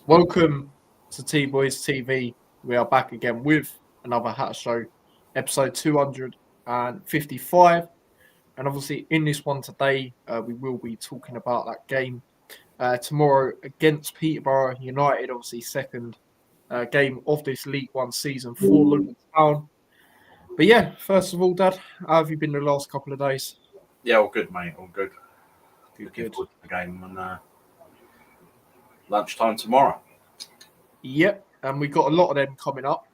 Welcome to T Boys TV. We are back again with another Hatter Show, episode 255. And obviously, in this one today, we will be talking about that game tomorrow against Peterborough United, obviously, second game of this League One season for Luton Town. But yeah, first of all, Dad, how have you been the last couple of days? Yeah, all good, mate. All good. Looking Good. forward to the game on lunchtime tomorrow. Yep, and we've got a lot of them coming up,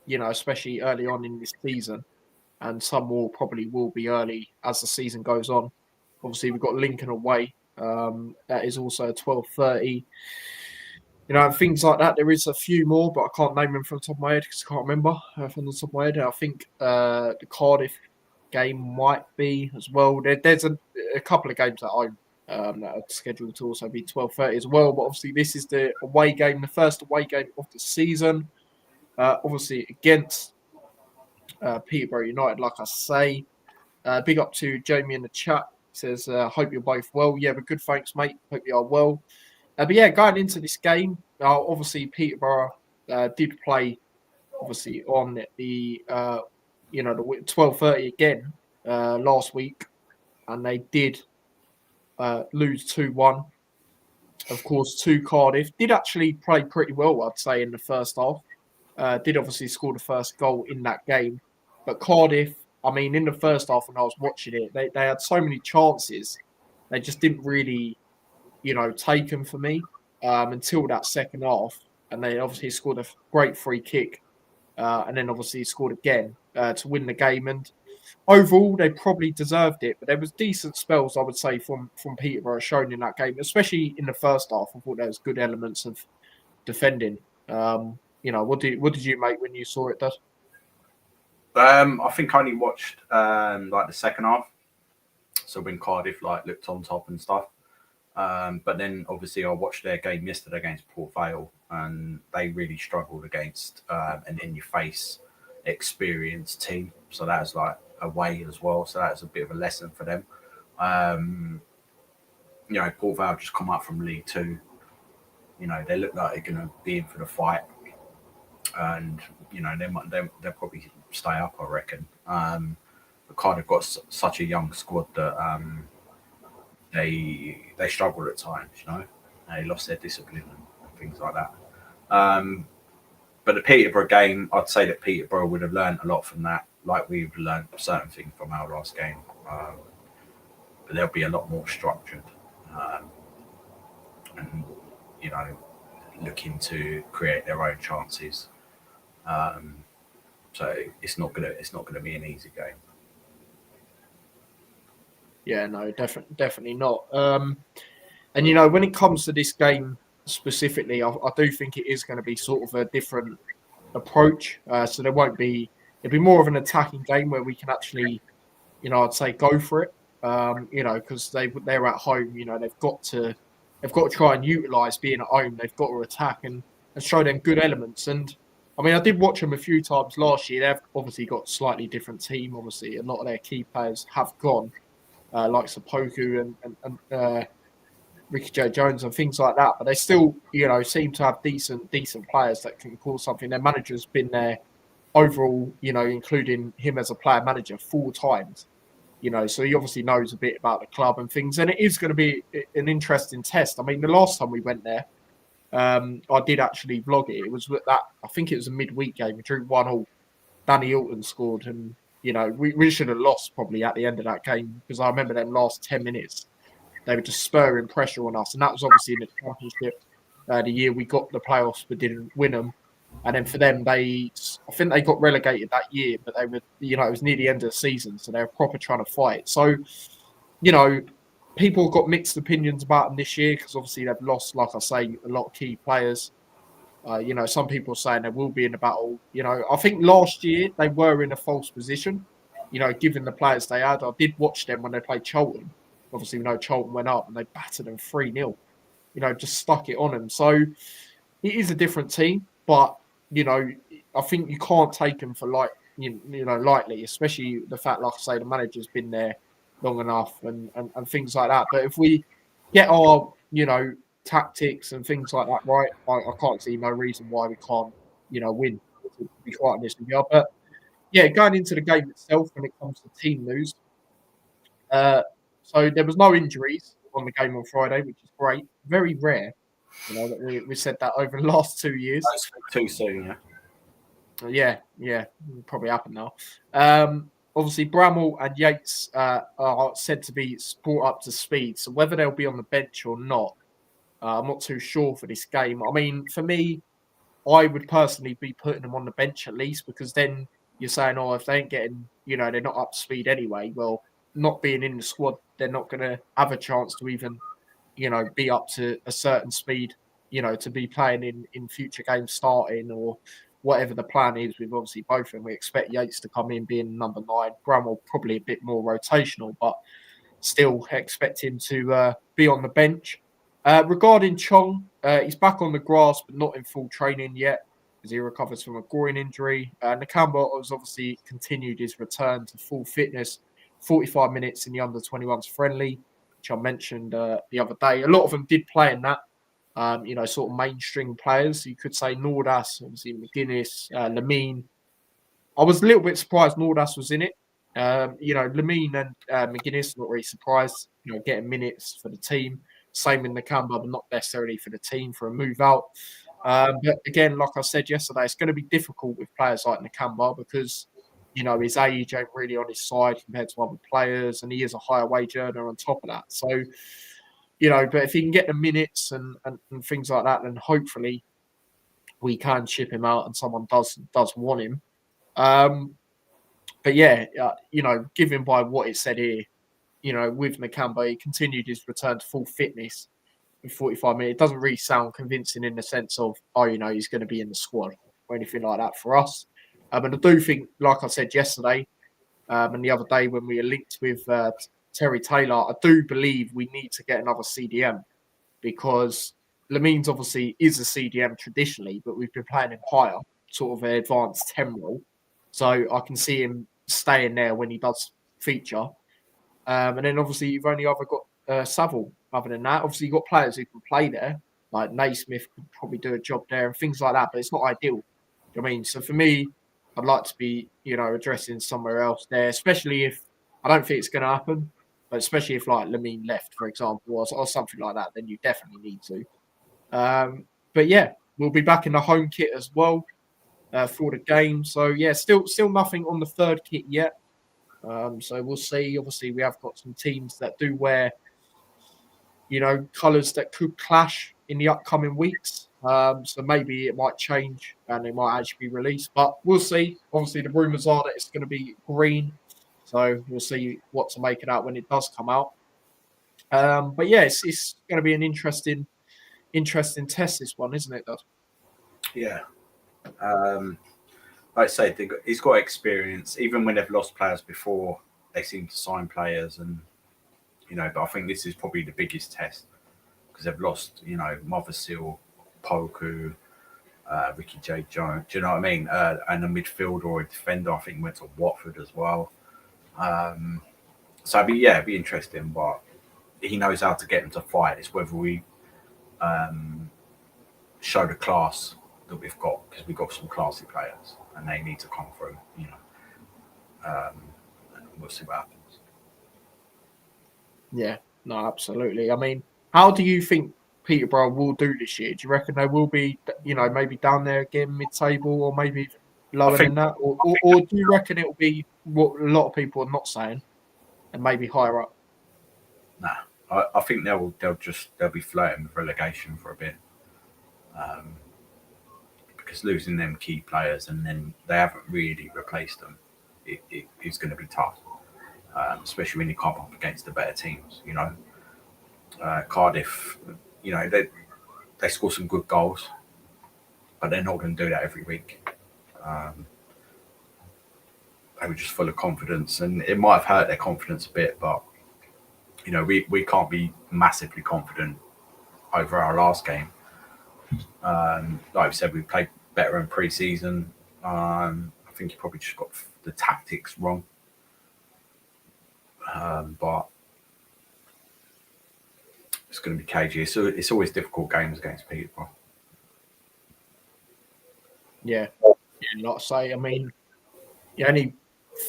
especially early on in this season. And some will be early as the season goes on. Obviously, we've got Lincoln away. That is also 12:30. And things like that. There is a few more, but I can't name them from the top of my head because I can't remember from the top of my head. I think the Cardiff game might be as well. There's a couple of games that that are scheduled to also be 12:30 as well. But obviously, this is the away game, the first away game of the season. Obviously, against Peterborough United, like I say. Big up to Jamie in the chat. He says, hope you're both well. Yeah, we're good, thanks, mate. Hope you are well. But yeah, going into this game, obviously Peterborough did play, obviously, on the 12:30 again last week, and they did lose 2-1. Of course, to Cardiff. Did actually play pretty well, I'd say, in the first half. Did obviously score the first goal in that game. But Cardiff, I mean, in the first half when I was watching it, they had so many chances. They just didn't really, take them for me until that second half. And they obviously scored a great free kick. And then obviously scored again to win the game. And overall, they probably deserved it. But there was decent spells, I would say, from Peterborough shown in that game, especially in the first half. I thought there was good elements of defending. What did you make when you saw it, Dad? I think I only watched the second half. So when Cardiff looked on top and stuff. But then obviously I watched their game yesterday against Port Vale, and they really struggled against an in-your-face experienced team. So that was away as well. So that was a bit of a lesson for them. Port Vale just come up from League Two. They look like they're going to be in for the fight, and they'll probably stay up, I reckon. But Cardiff got such a young squad that they struggled at times. They lost their discipline and things like that. But the Peterborough game, I'd say that Peterborough would have learned a lot from that, like we've learned certain things from our last game. But they'll be a lot more structured, and looking to create their own chances. So it's not gonna be an easy game. Yeah, no, definitely not. And when it comes to this game specifically, I do think it is going to be sort of a different approach. So it'll be more of an attacking game where we can actually, I'd say go for it. Because they're at home. They've got to try and utilise being at home. They've got to attack and show them good elements. And I mean, I did watch them a few times last year. They've obviously got a slightly different team. Obviously, a lot of their key players have gone, like Sapoku and Ricky J. Jones and things like that. But they still, seem to have decent players that can cause something. Their manager's been there overall, including him as a player manager 4 times. So he obviously knows a bit about the club and things. And it is going to be an interesting test. I mean, the last time we went there, I did actually vlog it. It was I think it was a midweek game. We drew 1-1. Danny Hilton scored, and we should have lost probably at the end of that game, because I remember them last 10 minutes they were just spurring pressure on us, and that was obviously in the championship, the year we got the playoffs but didn't win them. And then for them, I think they got relegated that year, but they were, it was near the end of the season, so they were proper trying to fight. So, people have got mixed opinions about them this year, because obviously they've lost, like I say, a lot of key players. Some people are saying they will be in the battle. I think last year they were in a false position, given the players they had. I did watch them when they played Charlton. Obviously, we know Charlton went up and they battered them 3-0. Just stuck it on them. So it is a different team, but I think you can't take them for lightly, especially the fact, like I say, the manager's been there long enough and things like that. But if we get our tactics and things like that right, I can't see no reason why we can't, win, to be quite honest with you. But yeah, going into the game itself, when it comes to team news, so there was no injuries on the game on Friday, which is great. Very rare, that we said that over the last 2 years. That's too soon, yeah. Yeah, probably happened now. Obviously, Bramall and Yates are said to be brought up to speed. So whether they'll be on the bench or not, I'm not too sure for this game. I mean, for me, I would personally be putting them on the bench at least, because then you're saying, oh, if they ain't getting, they're not up to speed anyway. Well, not being in the squad, they're not going to have a chance to even, be up to a certain speed, to be playing in future games starting, or whatever the plan is with obviously both of them. We expect Yates to come in being number 9. Bramwell probably a bit more rotational, but still expect him to be on the bench. Regarding Chong, he's back on the grass, but not in full training yet, as he recovers from a groin injury. Nakamba has obviously continued his return to full fitness, 45 minutes in the under-21s friendly, which I mentioned the other day. A lot of them did play in that, sort of mainstream players. You could say Nordas, obviously McGuinness, Lamine. I was a little bit surprised Nordas was in it. Lamine and McGuinness, not really surprised, getting minutes for the team. Same in the Nakamba, but not necessarily for the team for a move out. But again, like I said yesterday, it's going to be difficult with players like Nakamba because, his age ain't really on his side compared to other players, and he is a higher wage earner on top of that. So, but if he can get the minutes and things like that, then hopefully we can ship him out and someone does want him. But yeah, given by what it said here, with Nakamba, he continued his return to full fitness in 45 minutes. It doesn't really sound convincing in the sense of, he's going to be in the squad or anything like that for us. And I do think, like I said yesterday and the other day when we were linked with Terry Taylor, I do believe we need to get another CDM because Lamine's obviously is a CDM traditionally, but we've been playing him higher, sort of an advanced 10 role. So I can see him staying there when he does feature. And then obviously you've only ever got Saville. Other than that, obviously you've got players who can play there, like Naismith could probably do a job there and things like that, but it's not ideal. You know what I mean? So for me, I'd like to be, addressing somewhere else there, especially if I don't think it's going to happen, but especially if like Lamine left, for example, or something like that, then you definitely need to. But yeah, we'll be back in the home kit as well for the game. So yeah, still nothing on the third kit yet. So we'll see. Obviously, we have got some teams that do wear, colours that could clash in the upcoming weeks. So maybe it might change and it might actually be released, but we'll see. Obviously, the rumours are that it's going to be green. So we'll see what to make it out when it does come out. But yeah, it's going to be an interesting test, this one, isn't it, Dad? Yeah. Like I say, he's got experience. Even when they've lost players before, they seem to sign players, and but I think this is probably the biggest test because they've lost, Mothersill, Poku, Ricky J. Jones. Do you know what I mean? And a midfielder or a defender, I think, went to Watford as well. So it'd be interesting, but he knows how to get them to fight. It's whether we show the class that we've got, because we've got some classy players and they need to come through, and we'll see what happens. Yeah, no, absolutely. I mean, how do you think Peterborough will do this year? Do you reckon they will be, maybe down there again mid-table or maybe lower than that? Or do you reckon it will be what a lot of people are not saying and maybe higher up? Nah, I think they'll be flirting with relegation for a bit. Because losing them key players and then they haven't really replaced them, it's going to be tough, especially when you come up against the better teams. Cardiff, they score some good goals, but they're not going to do that every week. They were just full of confidence, and it might have hurt their confidence a bit, but we can't be massively confident over our last game. Like we said, we played better in pre-season. I think you probably just got the tactics wrong. But it's going to be cagey. So it's always difficult games against Peterborough. Yeah, like I say, I mean, the only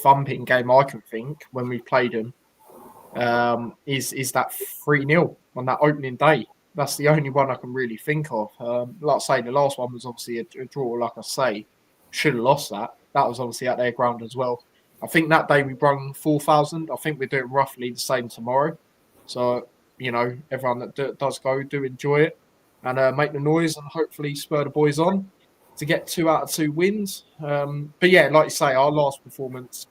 thumping game I can think when we played them is that 3-0 on that opening day. That's the only one I can really think of. Like I say, the last one was obviously a draw. Like I say, should have lost that. That was obviously at their ground as well. I think that day we brung 4,000. I think we're doing roughly the same tomorrow. So, everyone that does go, do enjoy it and make the noise and hopefully spur the boys on to get 2 out of 2 wins. But yeah, like you say, our last performance,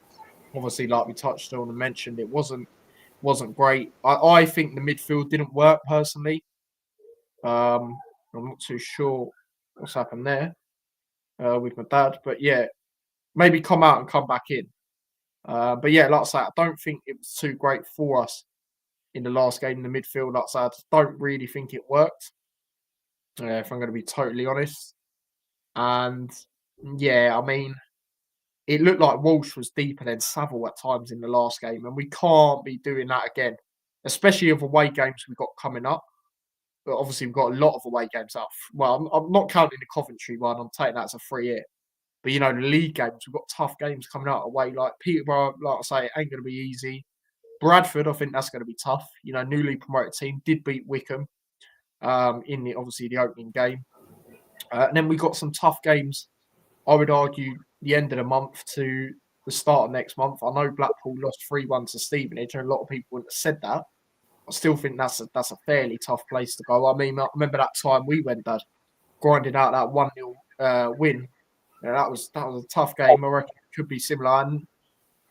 obviously, like we touched on and mentioned, it wasn't great. I think the midfield didn't work personally. I'm not too sure what's happened there with my dad, but yeah, maybe come out and come back in. But yeah, like I say, I don't think it was too great for us in the last game in the midfield. Like I say, I just don't really think it worked, if I'm going to be totally honest. And yeah, I mean, it looked like Walsh was deeper than Saville at times in the last game, and we can't be doing that again, especially of away games we've got coming up. But obviously, we've got a lot of away games up. Well, I'm not counting the Coventry one. I'm taking that as a free hit. But, the league games, we've got tough games coming out away. Like Peterborough, like I say, it ain't going to be easy. Bradford, I think that's going to be tough. Newly promoted team did beat Wickham in the opening game. And then we got some tough games, I would argue, the end of the month to the start of next month. I know Blackpool lost 3-1 to Stevenage, and a lot of people wouldn't have said that. I still think that's a fairly tough place to go. I mean, I remember that time we went, Dad, grinding out that 1-0 win. That was a tough game. I reckon it could be similar. And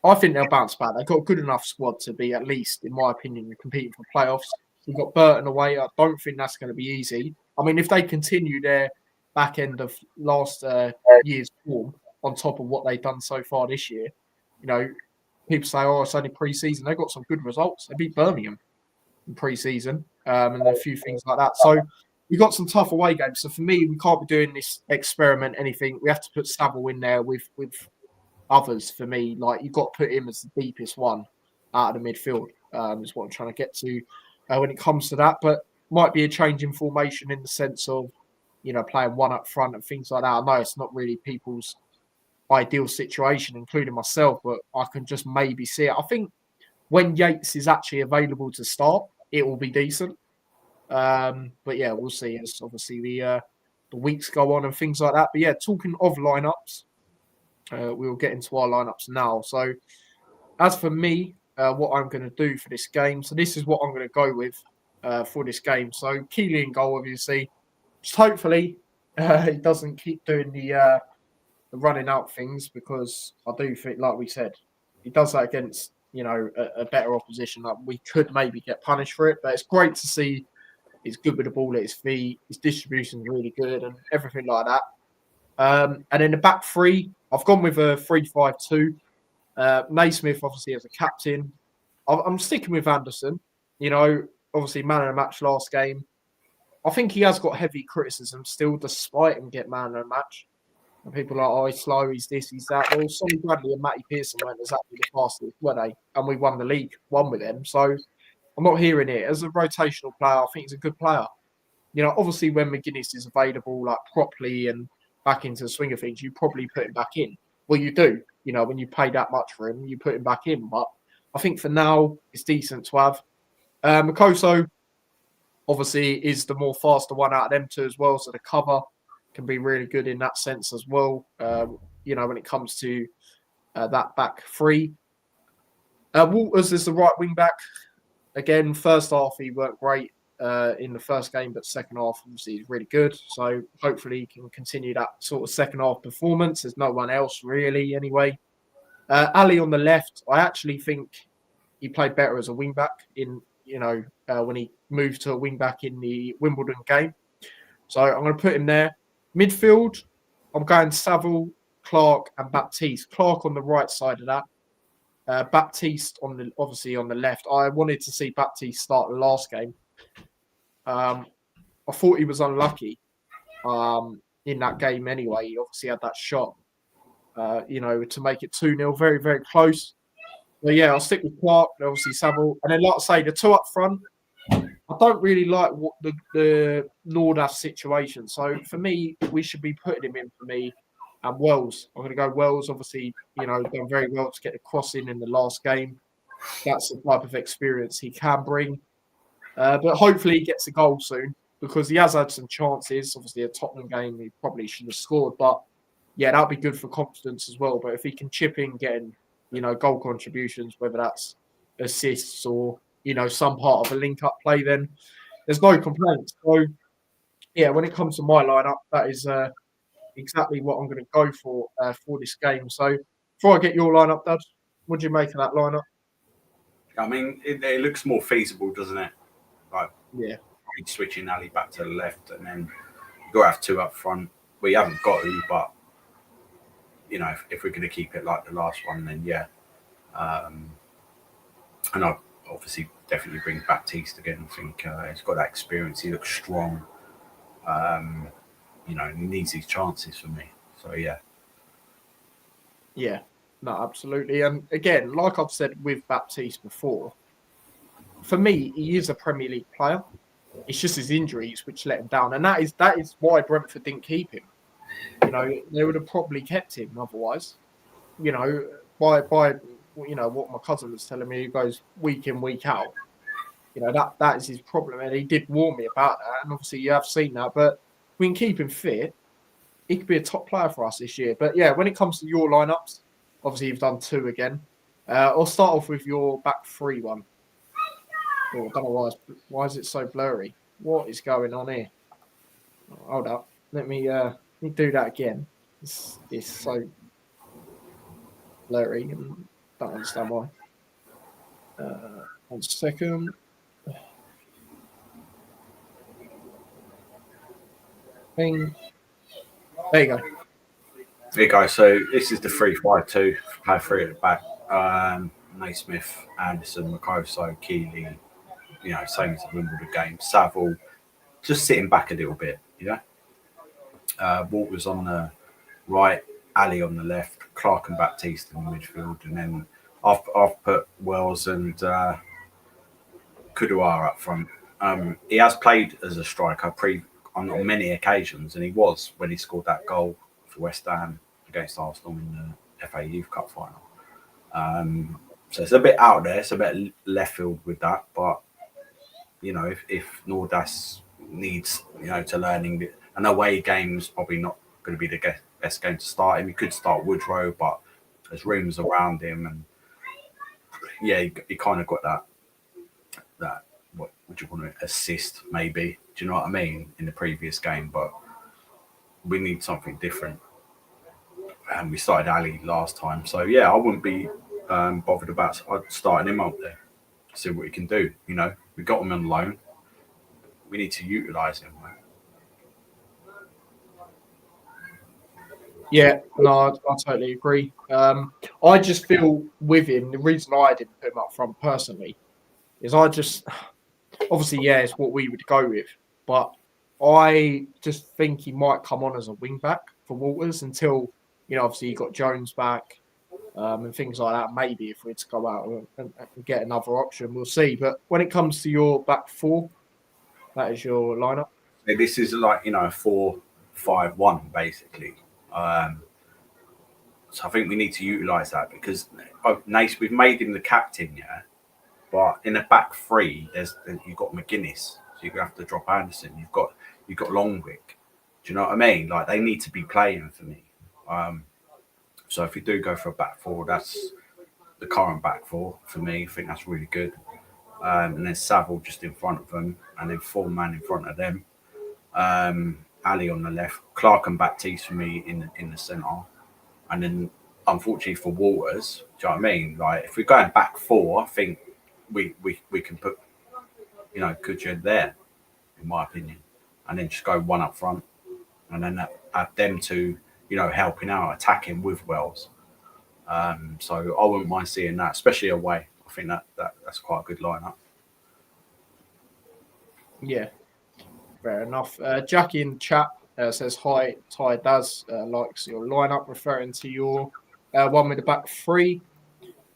I think they'll bounce back. They've got a good enough squad to be, at least, in my opinion, competing for playoffs. We've got Burton away. I don't think that's going to be easy. I mean, if they continue their back end of last year's form on top of what they've done so far this year, people say, oh, it's only pre-season. They've got some good results. They beat Birmingham in pre-season and a few things like that. So we've got some tough away games. So for me, we can't be doing this experiment anything. We have to put Saville in there with others. For me, like, you've got to put him as the deepest one out of the midfield. Is what I'm trying to get to when it comes to that. But might be a change in formation in the sense of playing one up front and things like that. I know it's not really people's ideal situation, including myself, but I can just maybe see it. I think when Yates is actually available to start, it will be decent. But yeah, we'll see as obviously the weeks go on and things like that. But yeah, talking of lineups, we'll get into our lineups now. So as for me, what I'm going to do for this game, so this is what I'm going to go with for this game. So Keeley in goal, obviously. Just hopefully he doesn't keep doing the running out things, because I do think, like we said, he does that against a better opposition. Like, we could maybe get punished for it, but it's great to see he's good with the ball at his feet. His distribution is really good and everything like that. And then the back three, I've gone with a 3-5-2. Naismith, obviously, as a captain. I'm sticking with Anderson. Obviously, man of the match last game. I think he has got heavy criticism still, despite him getting man of the match. And people are like, oh, he's slow, he's this, he's that. Well, Sonny Bradley and Matty Pearson weren't exactly the fastest, were they? And we won the league, won with them. So I'm not hearing it. As a rotational player, I think he's a good player. Obviously, when McGuinness is available, like, properly and back into the swing of things, you probably put him back in. Well, you do. When you pay that much for him, you put him back in. But I think for now, it's decent to have. Makoso, obviously, is the more faster one out of them two as well. So the cover can be really good in that sense as well, when it comes to that back three. Walters is the right wing back. Again, first half, he weren't great in the first game, but second half, obviously, he's really good. So hopefully he can continue that sort of second half performance. There's no one else really anyway. Ali on the left, I actually think he played better as a wing back in, when he moved to a wing back in the Wimbledon game. So I'm going to put him there. Midfield, I'm going Saville, Clark, and Baptiste. Clark on the right side of that. Baptiste obviously on the left. I wanted to see Baptiste start the last game. I thought he was unlucky in that game anyway. He obviously had that shot, to make it 2-0. Very, very close. So yeah, I'll stick with Clark, obviously Saville. And then, like I say, the two up front, I I don't really like what the Nordas situation. So for me, we should be putting him in for me. And Wells, I'm going to go Wells. Obviously, done very well to get the cross in the last game. That's the type of experience he can bring. But hopefully he gets a goal soon because he has had some chances. Obviously, a Tottenham game he probably should have scored. But yeah, that'll be good for confidence as well. But if he can chip in getting, goal contributions, whether that's assists or, some part of a link-up play, then there's no complaints. So, yeah, when it comes to my lineup, that is exactly what I'm going to go for this game. So before I get your lineup, Dad, what do you make of that lineup? I mean, it looks more feasible, doesn't it? Like Yeah. switching Ali back to the left, and then you got to have two up front. We haven't got to, but if we're going to keep it like the last one, then yeah. And I obviously definitely bring Baptiste again. I think he's got that experience. He looks strong. He needs these chances for me. So yeah. Yeah, no, absolutely. And again, like I've said with Baptiste before, for me, he is a Premier League player. It's just his injuries which let him down, and that is why Brentford didn't keep him. They would have probably kept him otherwise. By what my cousin was telling me, he goes week in, week out. That is his problem, and he did warn me about that. And obviously, you have seen that, but we can keep him fit. He could be a top player for us this year. But yeah, when it comes to your lineups, obviously you've done two again. I'll start off with your back three one. Oh, I don't know why is it so blurry? What is going on here? Hold up. Let me do that again. It's so blurry and don't understand why. 1 second. Thing. There you go. There you go. So this is the 3-5-2. Play three at the back. Naismith, Anderson, Makoso, Keeley. Same as the Wimbledon game. Saville just sitting back a little bit. Walters on the right, Ali on the left, Clark and Baptiste in the midfield, and then I've put Wells and Kudawar up front. He has played as a striker on many occasions, and he was when he scored that goal for West Ham against Arsenal in the FA Youth Cup final. So it's a bit out there, it's a bit left field with that, but if Nordas needs to learning an away game's probably not going to be the best game to start him. He could start Woodrow, but there's rooms around him, and yeah, he kind of got that what would you want to assist maybe? Do you know what I mean in the previous game? But we need something different. And we started Ali last time, so yeah, I wouldn't be bothered about starting him out there. See what he can do. We got him on loan. We need to utilise him. Right? Yeah, no, I totally agree. I just feel with him, the reason I didn't put him up front personally is obviously, yeah, it's what we would go with, but I just think he might come on as a wing back for Walters until, obviously you got Jones back and things like that. Maybe if we're to go out and get another option, we'll see. But when it comes to your back four, that is your lineup. This is like, a 4-5-1 basically. So I think we need to utilise that because we've made him the captain, yeah. But in the back three, you've got McGuinness, so you're gonna have to drop Anderson. You've got Longwick. Do you know what I mean? Like they need to be playing for me. So if you do go for a back four, that's the current back four for me. I think that's really good. And then Saville just in front of them, and then 4-man in front of them. Ali on the left, Clark and Baptiste for me in the centre, and then unfortunately for Walters, do you know what I mean? Like if we're going back four, I think we can put Kudja there, in my opinion, and then just go one up front, and then add them to helping out, attacking with Wells. So I wouldn't mind seeing that, especially away. I think that's quite a good lineup. Yeah, fair enough. Jackie in the chat says, hi, Ty Daz likes your lineup, referring to your one with the back three.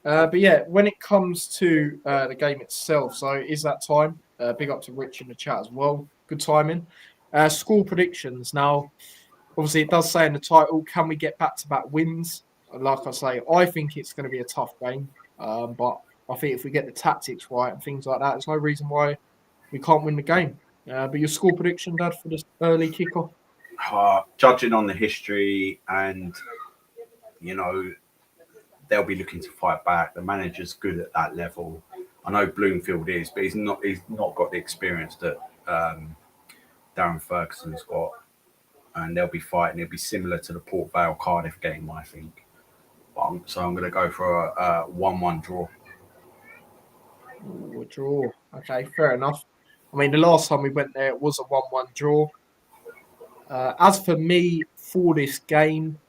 But yeah, when it comes to the game itself, so is that time? Big up to Rich in the chat as well. Good timing. Score predictions. Now, obviously, it does say in the title, can we get back-to-back wins? Like I say, I think it's going to be a tough game. But I think if we get the tactics right and things like that, there's no reason why we can't win the game. But your score prediction, Dad, for this early kickoff? Judging on the history and, they'll be looking to fight back. The manager's good at that level. I know Bloomfield is, but he's not got the experience that Darren Ferguson's got. And they'll be fighting. It'll be similar to the Port Vale Cardiff game, I think. So I'm going to go for a 1-1 draw. Ooh, a draw. Okay, fair enough. I mean, the last time we went there, it was a 1-1 draw. As for me, for this game,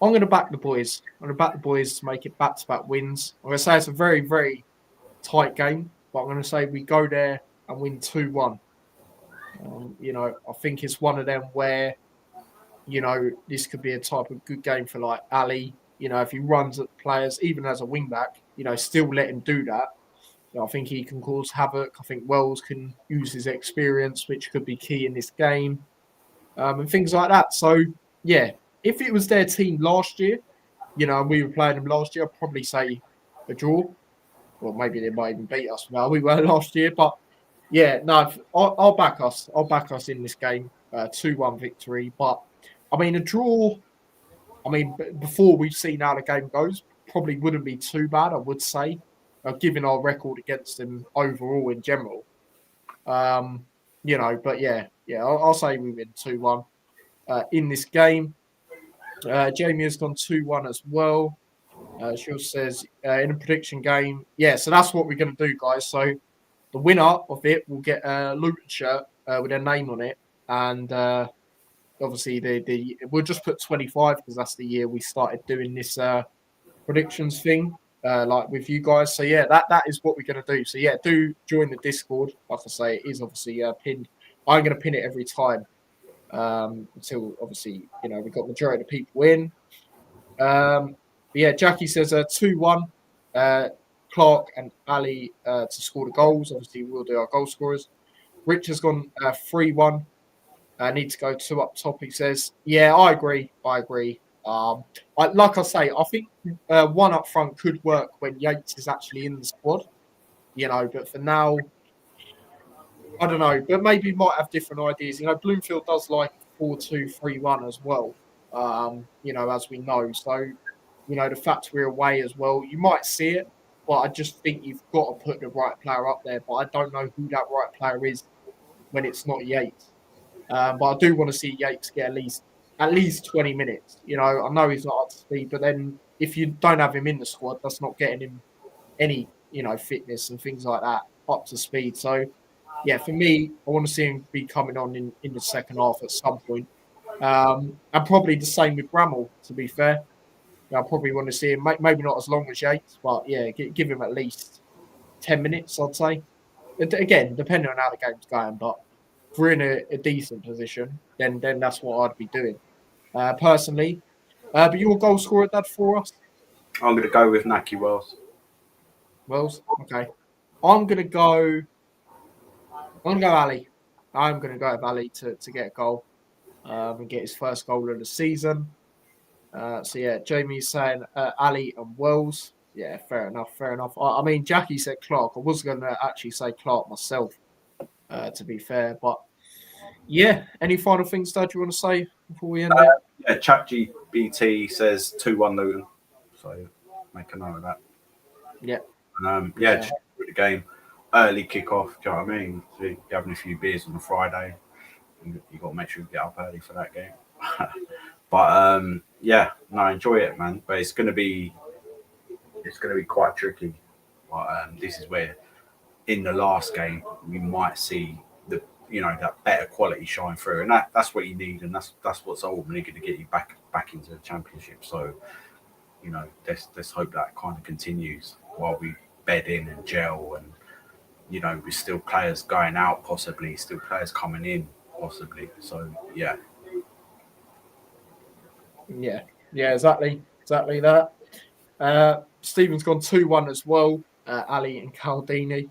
I'm going to back the boys. I'm going to back the boys to make it back-to-back wins. I'm going to say it's a very, very tight game, but I'm going to say we go there and win 2-1. I think it's one of them where, this could be a type of good game for like Ali. If he runs at players, even as a wing back, still let him do that. I think he can cause havoc. I think Wells can use his experience, which could be key in this game, and things like that. So, yeah, if it was their team last year, and we were playing them last year, I'd probably say a draw. Well, maybe they might even beat us now. We were last year, but yeah, no, I'll back us. I'll back us in this game, 2-1 victory. But I mean, a draw. I mean, before we've seen how the game goes, probably wouldn't be too bad. I would say, given our record against them overall in general. But yeah, I'll say we win 2-1 in this game. Jamie has gone 2-1 as well. She also says in a prediction game, yeah. So that's what we're going to do, guys. So the winner of it will get a Luton shirt with their name on it, and obviously we'll just put 25 because that's the year we started doing this predictions thing, like with you guys. So yeah, that is what we're going to do. So yeah, do join the Discord. Like I say, it is obviously pinned. I'm going to pin it every time until obviously we've got majority of the people in. Yeah, Jackie says 2-1. Clark and Ali to score the goals. Obviously, we'll do our goal scorers. Rich has gone 3-1. Need to go 2 up top. He says, yeah, I agree. Like I say, I think 1 up front could work when Yates is actually in the squad. But for now, I don't know. But maybe might have different ideas. Bloomfield does like 4-2-3-1 as well. As we know. So, the fact we're away as well, you might see it, but I just think you've got to put the right player up there. But I don't know who that right player is when it's not Yates. But I do want to see Yates get at least 20 minutes. I know he's not up to speed, but then if you don't have him in the squad, that's not getting him any, fitness and things like that up to speed. So, yeah, for me, I want to see him be coming on in the second half at some point. And probably the same with Bramall, to be fair. I probably want to see him, maybe not as long as Yates, but yeah, give him at least 10 minutes, I'd say. Again, depending on how the game's going, but if we're in a decent position, then that's what I'd be doing, personally. But your goal scorer, Dad, for us? I'm going to go with Naki Wells. Wells? Okay. I'm going to go Ali. I'm going to go with Ali to get a goal and get his first goal of the season. So yeah, Jamie's saying Ali and Wells. Yeah, fair enough. I mean, Jackie said Clark. I was going to actually say Clark myself, to be fair. But yeah, any final things, Dad, you want to say before we end it? Yeah, ChatGPT says 2-1 Luton. So make a note of that. Yeah. And just with the game, early kickoff. Do you know what I mean? So you're having a few beers on a Friday. You got to make sure you get up early for that game. But enjoy it, man. But it's gonna be quite tricky. But this is where, in the last game, we might see that better quality shine through, and that's what you need, and that's what's ultimately going to get you back into the Championship. So, let's hope that kind of continues while we bed in and gel, and with still players going out, possibly still players coming in, possibly. So yeah. Yeah, exactly that. Stephen's gone 2-1 as well. Ali and Caldini.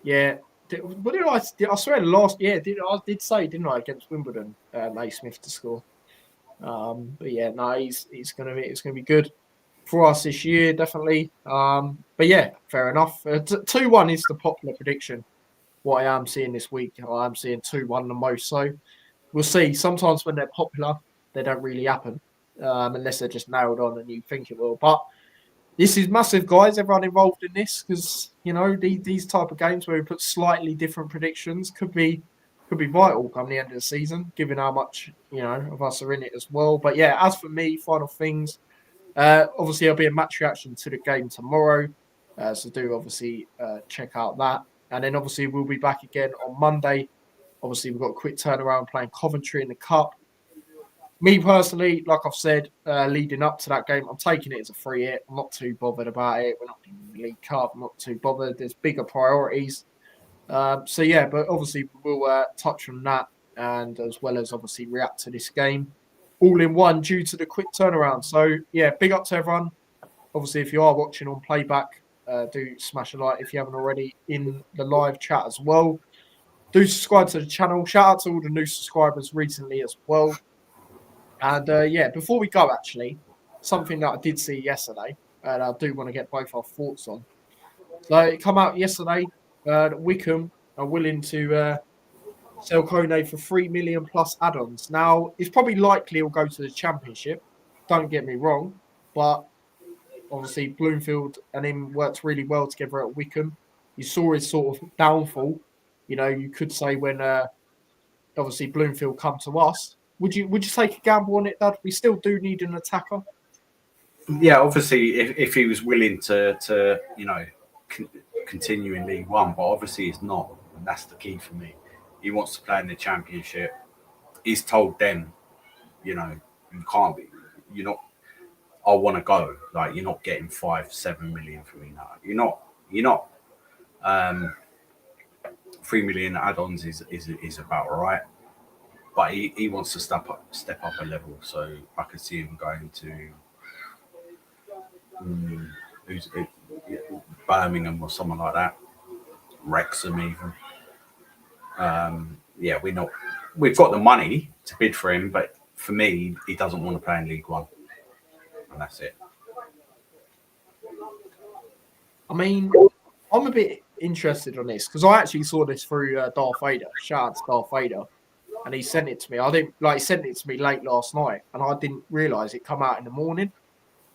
Yeah, What did I? I swear last year I did say, didn't I, against Wimbledon, Naismith to score. But yeah, no, he's gonna be it's gonna be good for us this year, definitely. But yeah, fair enough. 2-1 is the popular prediction. What I am seeing this week, I am seeing 2-1 the most. So we'll see. Sometimes when they're popular, they don't really happen unless they're just nailed on and you think it will. But this is massive, guys. Everyone involved in this because these type of games where we put slightly different predictions could be vital come the end of the season, given how much of us are in it as well. But yeah, as for me, final things. Obviously, there'll be a match reaction to the game tomorrow, so do obviously check out that. And then obviously we'll be back again on Monday. Obviously, we've got a quick turnaround playing Coventry in the Cup. Me personally, like I've said, leading up to that game, I'm taking it as a free hit. I'm not too bothered about it. We're not in the League Cup. I'm not too bothered. There's bigger priorities. So yeah, but obviously we'll touch on that and as well as obviously react to this game all in one due to the quick turnaround. So yeah, big up to everyone. Obviously, if you are watching on playback, do smash a like if you haven't already in the live chat as well. Do subscribe to the channel. Shout out to all the new subscribers recently as well. And yeah, before we go, actually, something that I did see yesterday, and I do want to get both our thoughts on. So it come out yesterday. Wickham are willing to sell Kone for 3 million plus add-ons. Now, it's probably likely he'll go to the Championship. Don't get me wrong, but obviously Bloomfield and him worked really well together at Wickham. You saw his sort of downfall. You could say when obviously Bloomfield come to us. Would you take a gamble on it, Dad? We still do need an attacker. Yeah, obviously, if he was willing to continue in League One, but obviously he's not, and that's the key for me. He wants to play in the Championship. He's told them, you can't be, you're not. I want to go. Like, you're not getting 5-7 million from me now. You're not. 3 million add-ons is about right. But he wants to step up a level. So I could see him going to Birmingham or someone like that. Wrexham even. Yeah, we've got the money to bid for him, but for me, he doesn't want to play in League One. And that's it. I mean, I'm a bit interested on this because I actually saw this through Darth Vader. Shout out to Darth Vader. And he sent it to me. He sent it to me late last night, and I didn't realise it come out in the morning.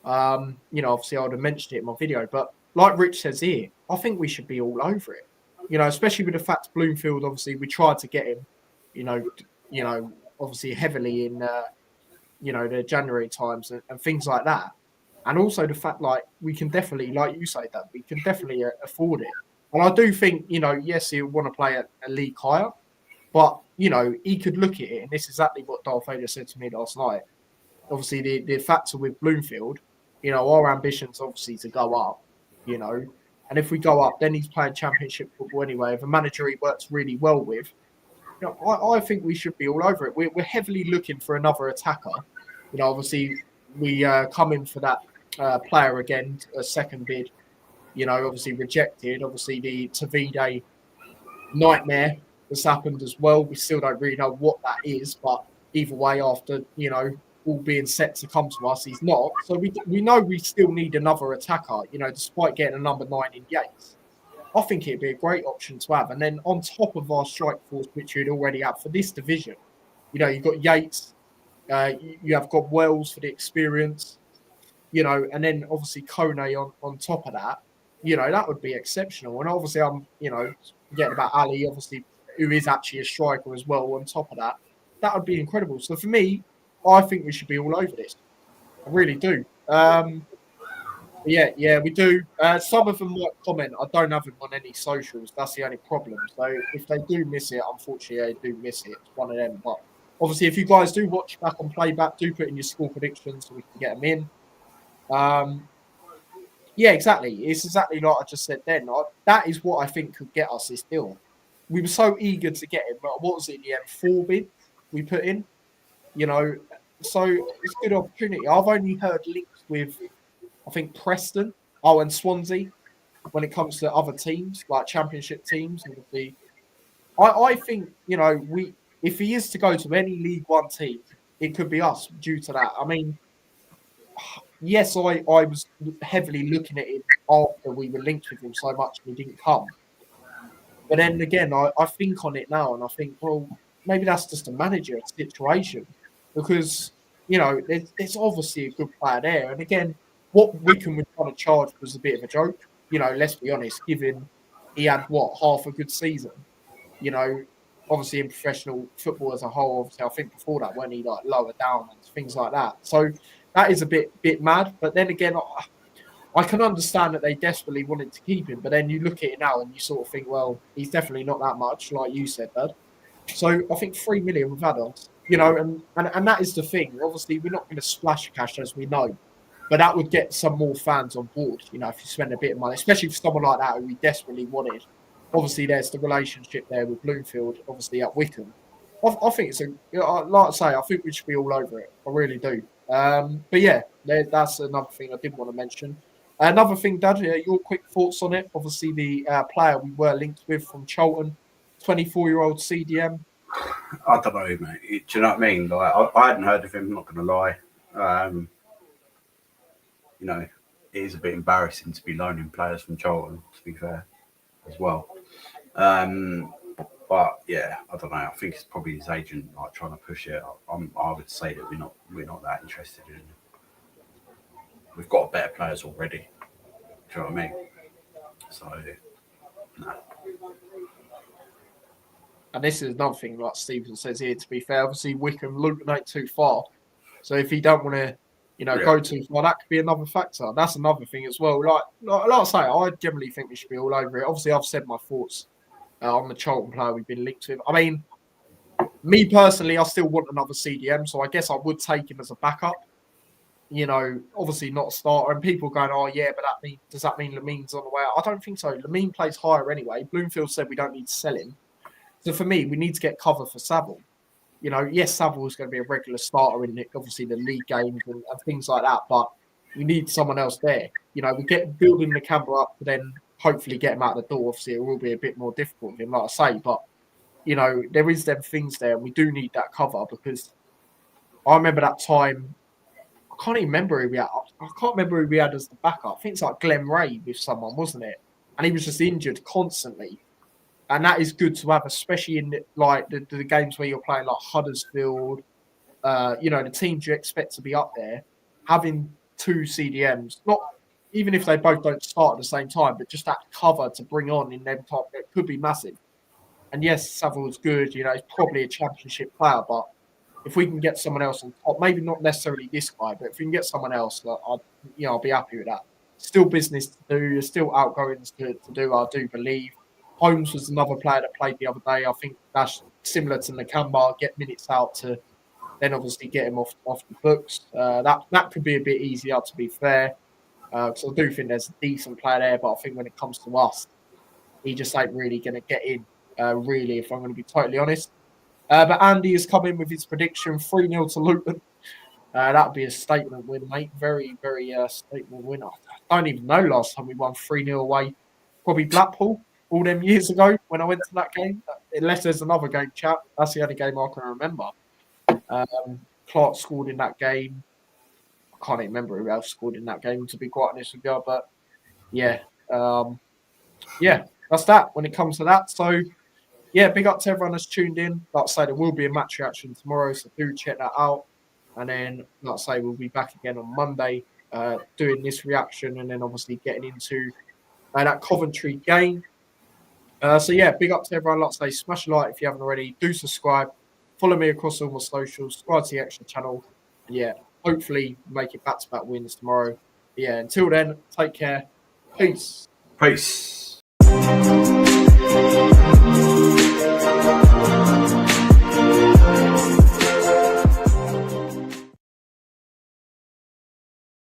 Obviously I would have mentioned it in my video, but like Rich says here, I think we should be all over it. Especially with the fact Bloomfield, obviously we tried to get him, obviously heavily in, the January times and things like that. And also the fact, like, we can definitely, like you say, that we can definitely afford it. And I do think, yes, he'll want to play at a league higher, but, he could look at it, and this is exactly what Darth Vader said to me last night. Obviously, the factor with Bloomfield, our ambition's obviously to go up, and if we go up, then he's playing Championship football anyway. If a manager he works really well with, I think we should be all over it. We're heavily looking for another attacker. Obviously, we come in for that player again, a second bid, obviously rejected. Obviously, the Tavide nightmare has happened as well. We still don't really know what that is, but either way, after, all being set to come to us, he's not. So we know we still need another attacker, despite getting a number 9 in Yates. I think it'd be a great option to have. And then on top of our strike force, which you'd already have for this division, you've got Yates, you have got Wells for the experience, and then obviously Kone on top of that, that would be exceptional. And obviously I'm, forgetting about Ali, obviously, who is actually a striker as well on top of that. That would be incredible. So for me, I think we should be all over this. I really do. Yeah, we do. Some of them might comment. I don't have them on any socials. That's the only problem. So if they do miss it, unfortunately, they do miss it. It's one of them. But obviously, if you guys do watch back on playback, do put in your score predictions so we can get them in. Yeah, exactly. It's exactly like I just said then. That is what I think could get us this deal. We were so eager to get him, but what was it in the end? 4 bids we put in, so it's a good opportunity. I've only heard links with, I think, Preston, and Swansea when it comes to other teams, like Championship teams. Obviously, I think, if he is to go to any League One team, it could be us due to that. I mean, yes, I was heavily looking at him after we were linked with him so much and he didn't come. But then again, I think on it now and I think, well, maybe that's just a manager situation because, there's obviously a good player there. And again, what Wickham was trying to charge was a bit of a joke. Let's be honest, given he had, half a good season. You know, obviously in professional football as a whole, obviously I think before that when he like lower down and things like that. So that is a bit mad. But then again, I can understand that they desperately wanted to keep him, but then you look at it now and you sort of think, well, he's definitely not that much, like you said, Dad. So I think 3 million with add-ons, and that is the thing. Obviously, we're not going to splash cash as we know, but that would get some more fans on board. If you spend a bit of money, especially for someone like that who we desperately wanted. Obviously, there's the relationship there with Bloomfield, obviously at Wickham. I think it's like I say, I think we should be all over it. I really do. But yeah, that's another thing I did want to mention. Another thing, Dad, your quick thoughts on it. Obviously, the player we were linked with from Charlton, 24-year-old CDM. I don't know, mate. Do you know what I mean? Like, I hadn't heard of him. I'm not going to lie. It is a bit embarrassing to be loaning players from Charlton, to be fair, as well. But yeah, I don't know. I think it's probably his agent like trying to push it. I would say that we're not that interested in him. We've got better players already. Do you know what I mean? So, no. And this is another thing, like Stephen says here, to be fair. Obviously, Wickham, Luton ain't too far. So if he don't want to, go too far, that could be another factor. That's another thing as well. Like I say, I generally think we should be all over it. Obviously, I've said my thoughts on the Charlton player we've been linked with. I mean, me personally, I still want another CDM, so I guess I would take him as a backup. Obviously not a starter. And people going, oh, yeah, but does that mean Lamine's on the way out? I don't think so. Lamine plays higher anyway. Bloomfield said we don't need to sell him. So for me, we need to get cover for Saville. Yes, Saville is going to be a regular starter in obviously the league games and things like that, but we need someone else there. We get building the camera up to then hopefully get him out the door. Obviously, it will be a bit more difficult with him, like I say, but there is them things there, and we do need that cover because I remember that time. I can't even remember who we had. I can't remember who we had as the backup. I think it's like Glenn Ray with someone, wasn't it? And he was just injured constantly. And that is good to have, especially in the games where you're playing like Huddersfield, the teams you expect to be up there. Having two CDMs, not even if they both don't start at the same time, but just that cover to bring on in them top, it could be massive. And yes, Saville's good. He's probably a championship player, but if we can get someone else on top, maybe not necessarily this guy, but if we can get someone else, I'll be happy with that. Still business to do. There's still outgoings to do, I do believe. Holmes was another player that played the other day. I think that's similar to Nakamba, get minutes out to then obviously get him off the books. That could be a bit easier, to be fair. Because I do think there's a decent player there, but I think when it comes to us, he just ain't really going to get in, really, if I'm going to be totally honest. But Andy has come in with his prediction, 3-0 to Luton. That would be a statement win, mate. Very, very statement win. I don't even know last time we won 3-0 away. Probably Blackpool all them years ago when I went to that game. Unless there's another game, chat. That's the only game I can remember. Clark scored in that game. I can't even remember who else scored in that game, to be quite honest with you. But, yeah. That's that when it comes to that. So, yeah, big up to everyone that's tuned in. Like I say, there will be a match reaction tomorrow, so do check that out. And then, like I say, we'll be back again on Monday doing this reaction and then obviously getting into that Coventry game. So, yeah, big up to everyone. Like I say, smash a like if you haven't already. Do subscribe. Follow me across all my socials. Subscribe to the extra channel. And, yeah, hopefully make it back-to-back wins tomorrow. But, yeah, until then, take care. Peace. Peace.